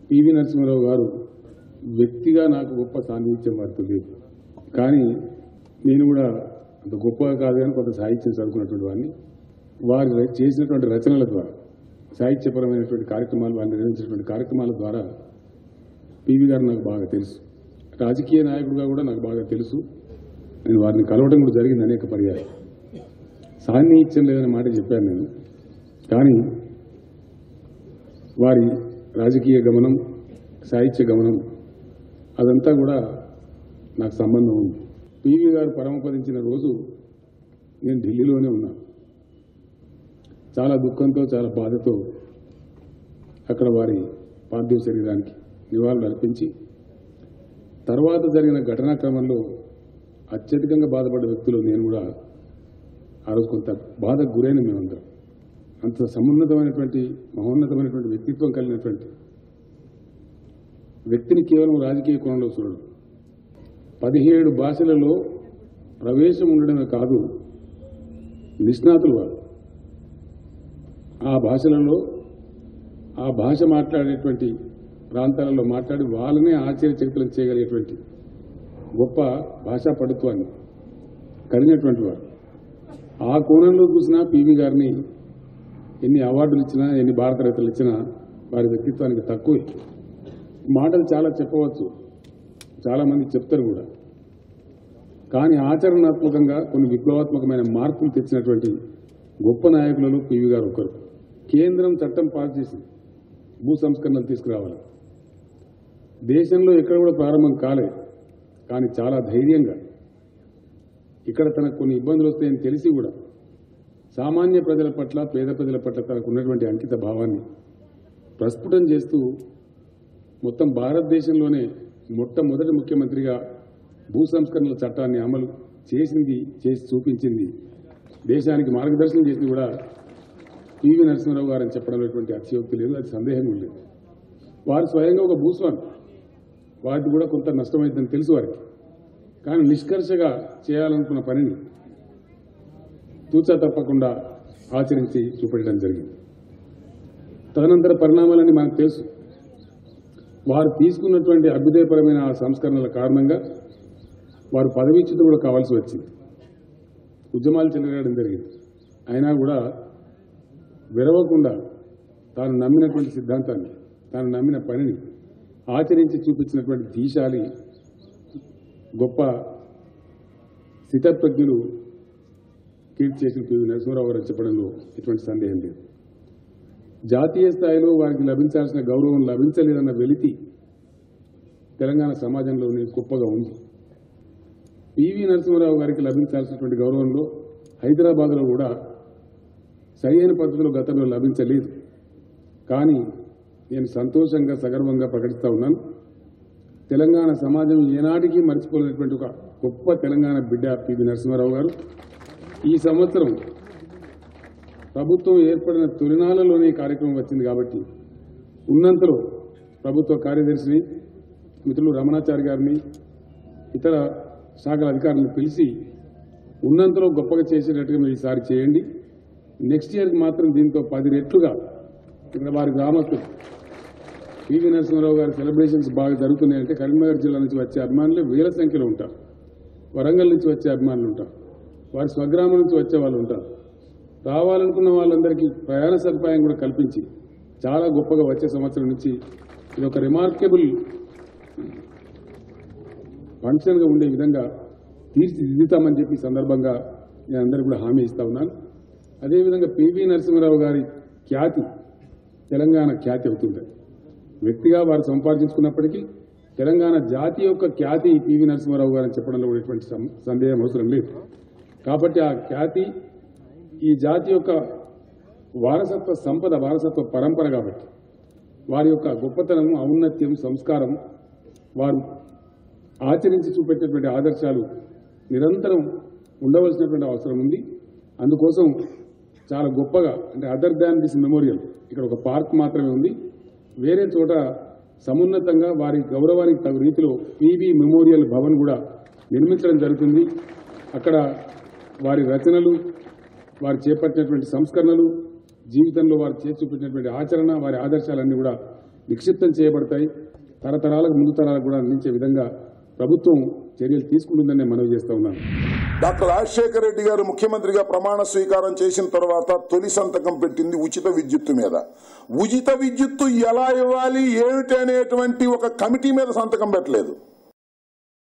PV Narasimha Rao గారు వ్యక్తిగా నాకు గొప్ప సాన్నిహిత్యం పడుతుంది. కానీ నేను కూడా అంత గొప్పగా కాదు కానీ కొంత సాహిత్యం చదువుకున్నటువంటి వాడిని. వారు చేసినటువంటి రచనల ద్వారా, సాహిత్యపరమైనటువంటి కార్యక్రమాలు, వారు నిర్వహించినటువంటి కార్యక్రమాల ద్వారా పివి గారు నాకు బాగా తెలుసు. రాజకీయ నాయకుడిగా కూడా నాకు బాగా తెలుసు. నేను వారిని కలవడం కూడా జరిగింది అనేక పర్యాయం. సాన్నిహిత్యం లేదనే మాట చెప్పాను నేను. కానీ వారి రాజకీయ గమనం, సాహిత్య గమనం అదంతా కూడా నాకు సంబంధం ఉంది. పివి గారు పరమపదించిన రోజు నేను ఢిల్లీలోనే ఉన్నాను. చాలా దుఃఖంతో, చాలా బాధతో అక్కడ వారి పార్థివ శరీరానికి నివాళులు అర్పించి, తర్వాత జరిగిన ఘటనాక్రమంలో అత్యధికంగా బాధపడ్డ వ్యక్తులు నేను కూడా ఆ రోజు కొంత బాధకు గురైన మేమందరం. అంత సమున్నతమైనటువంటి, మహోన్నతమైనటువంటి వ్యక్తిత్వం కలిగినటువంటి వ్యక్తిని కేవలం రాజకీయ కోణంలో చూడడం, 17 భాషలలో ప్రవేశం ఉండడమే కాదు, నిష్ణాతులు వారు. ఆ భాషలలో, ఆ భాష మాట్లాడేటువంటి ప్రాంతాలలో మాట్లాడి వాళ్ళనే ఆశ్చర్యచకితులను చేయగలిగేటువంటి గొప్ప భాషా పటుత్వాన్ని కలిగినటువంటి వారు. ఆ కోణంలో చూసినా పివి గారిని ఎన్ని అవార్డులు ఇచ్చినా, ఎన్ని భారతరత్నలు ఇచ్చినా వారి వ్యక్తిత్వానికి తక్కువే. మాటలు చాలా చెప్పవచ్చు, చాలామంది చెప్తారు కూడా. కానీ ఆచరణాత్మకంగా కొన్ని విప్లవాత్మకమైన మార్పులు తెచ్చినటువంటి గొప్ప నాయకులలో పివి గారు ఒకరు. కేంద్రం చట్టం పాస్ చేసింది భూ సంస్కరణలు తీసుకురావాలి. దేశంలో ఎక్కడ కూడా ప్రారంభం కాలేదు. కానీ చాలా ధైర్యంగా ఇక్కడ తనకు కొన్ని ఇబ్బందులు వస్తాయని తెలిసి కూడా సామాన్య ప్రజల పట్ల, పేద ప్రజల పట్ల తనకు ఉన్నటువంటి అంకిత భావాన్ని ప్రస్ఫుటం చేస్తూ మొత్తం భారతదేశంలోనే మొట్టమొదటి ముఖ్యమంత్రిగా భూ సంస్కరణల చట్టాన్ని అమలు చేసింది, చేసి చూపించింది, దేశానికి మార్గదర్శనం చేసింది కూడా పివి నరసింహారావు గారు అని చెప్పడంలో అతిశయోక్తి లేదు, అది సందేహం లేదు. వారు స్వయంగా ఒక భూస్వామి, వారికి కూడా కొంత నష్టమైందని తెలుసు వారికి. కానీ నిష్కర్షగా చేయాలనుకున్న పనిని తూచా తప్పకుండా ఆచరించి చూపెట్టడం జరిగింది. తదనంతర పరిణామాలన్నీ మనకు తెలుసు. వారు తీసుకున్నటువంటి అభ్యుదయపరమైన ఆ సంస్కరణల కారణంగా వారు పదవీచ్యుత కూడా కావాల్సి వచ్చింది. ఉద్యమాలు చెలరేయడం జరిగింది. అయినా కూడా విరవకుండా తాను నమ్మినటువంటి సిద్ధాంతాన్ని, తాను నమ్మిన పనిని ఆచరించి చూపించినటువంటి దీశాలి గొప్ప స్థితప్రజ్ఞులు కీర్తి చేసిన పివి నరసింహారావు గారు చెప్పడంలో ఎటువంటి సందేహం లేదు. జాతీయ స్థాయిలో వారికి లభించాల్సిన గౌరవం లభించలేదన్న వెలితి తెలంగాణ సమాజంలోనే గొప్పగా ఉంది. పివి నరసింహారావు గారికి లభించాల్సినటువంటి గౌరవంలో హైదరాబాద్లో కూడా సరైన పద్ధతిలో గతంలో లభించలేదు. కానీ నేను సంతోషంగా, సగర్వంగా ప్రకటిస్తా ఉన్నాను, తెలంగాణ సమాజం ఏనాటికి మర్చిపోలేనటువంటి ఒక గొప్ప తెలంగాణ బిడ్డ పివి నరసింహారావు గారు. ఈ సంవత్సరం ప్రభుత్వం ఏర్పడిన తొలినాళ్లలోనే ఈ కార్యక్రమం వచ్చింది కాబట్టి ఉన్నంతలో ప్రభుత్వ కార్యదర్శిని, మిత్రులు రమణాచారి గారిని, ఇతర శాఖల అధికారులను పిలిచి ఉన్నంతలో గొప్పగా చేసేటట్టుగా మీరు ఈసారి చేయండి. నెక్స్ట్ ఇయర్కి మాత్రం దీంతో 10 రెట్లుగా ఇక్కడ వారి గ్రామస్తులు పివి నరసింహారావు గారి సెలబ్రేషన్స్ బాగా జరుగుతున్నాయంటే కరీంనగర్ జిల్లా నుంచి వచ్చే అభిమానులు వేల సంఖ్యలో ఉంటారు, వరంగల్ నుంచి వచ్చే అభిమానులు ఉంటారు, వారి స్వగ్రామం నుంచి వచ్చే వాళ్ళు ఉంటారు. రావాలనుకున్న వాళ్ళందరికీ ప్రయాణ సదుపాయం కూడా కల్పించి చాలా గొప్పగా వచ్చే సంవత్సరం నుంచి ఇది ఒక రిమార్కబుల్ ఫంక్షన్గా ఉండే విధంగా తీర్చిదిద్దుతామని చెప్పి సందర్భంగా నేను అందరికీ కూడా హామీ ఇస్తా ఉన్నాను. అదేవిధంగా పివి నరసింహారావు గారి ఖ్యాతి తెలంగాణ ఖ్యాతి అవుతుంది. వ్యక్తిగా వారు సంపాదించుకున్నప్పటికీ తెలంగాణ జాతి యొక్క ఖ్యాతి పివి నరసింహారావు గారు అని చెప్పడంలో కూడా ఎటువంటి సందేహం అవసరం లేదు. కాబట్టి ఆ ఖ్యాతి ఈ జాతి యొక్క వారసత్వ సంపద, వారసత్వ పరంపర కాబట్టి వారి యొక్క గొప్పతనం, ఔన్నత్యం, సంస్కారం, వారు ఆచరించి చూపెట్టినటువంటి ఆదర్శాలు నిరంతరం ఉండవలసినటువంటి అవసరం ఉంది. అందుకోసం చాలా గొప్పగా, అంటే అదర్ దాన్ దిస్ మెమోరియల్, ఇక్కడ ఒక పార్క్ మాత్రమే ఉంది, వేరే చోట సమున్నతంగా వారి గౌరవానికి తగు రీతిలో పివి మెమోరియల్ భవన్ కూడా నిర్మించడం జరుగుతుంది. అక్కడ వారి రచనలు, వారు చేపట్టినటువంటి సంస్కరణలు, జీవితంలో వారు చేసి చూపించినటువంటి ఆచరణ, వారి ఆదర్శాలన్నీ కూడా నిక్షిప్తం చేయబడతాయి. తరతరాలకు ముందు తరాలకు కూడా అందించే విధంగా ప్రభుత్వం చర్యలు తీసుకుంటుందని మనవి చేస్తా ఉన్నాను. డాక్టర్ రాజశేఖర రెడ్డి గారు ముఖ్యమంత్రిగా ప్రమాణ స్వీకారం చేసిన తర్వాత తొలి సంతకం పెట్టింది ఉచిత విద్యుత్తు మీద. ఉచిత విద్యుత్తు ఎలా ఇవ్వాలి ఏమిటి అనేటువంటి ఒక కమిటీ మీద సంతకం పెట్టలేదు.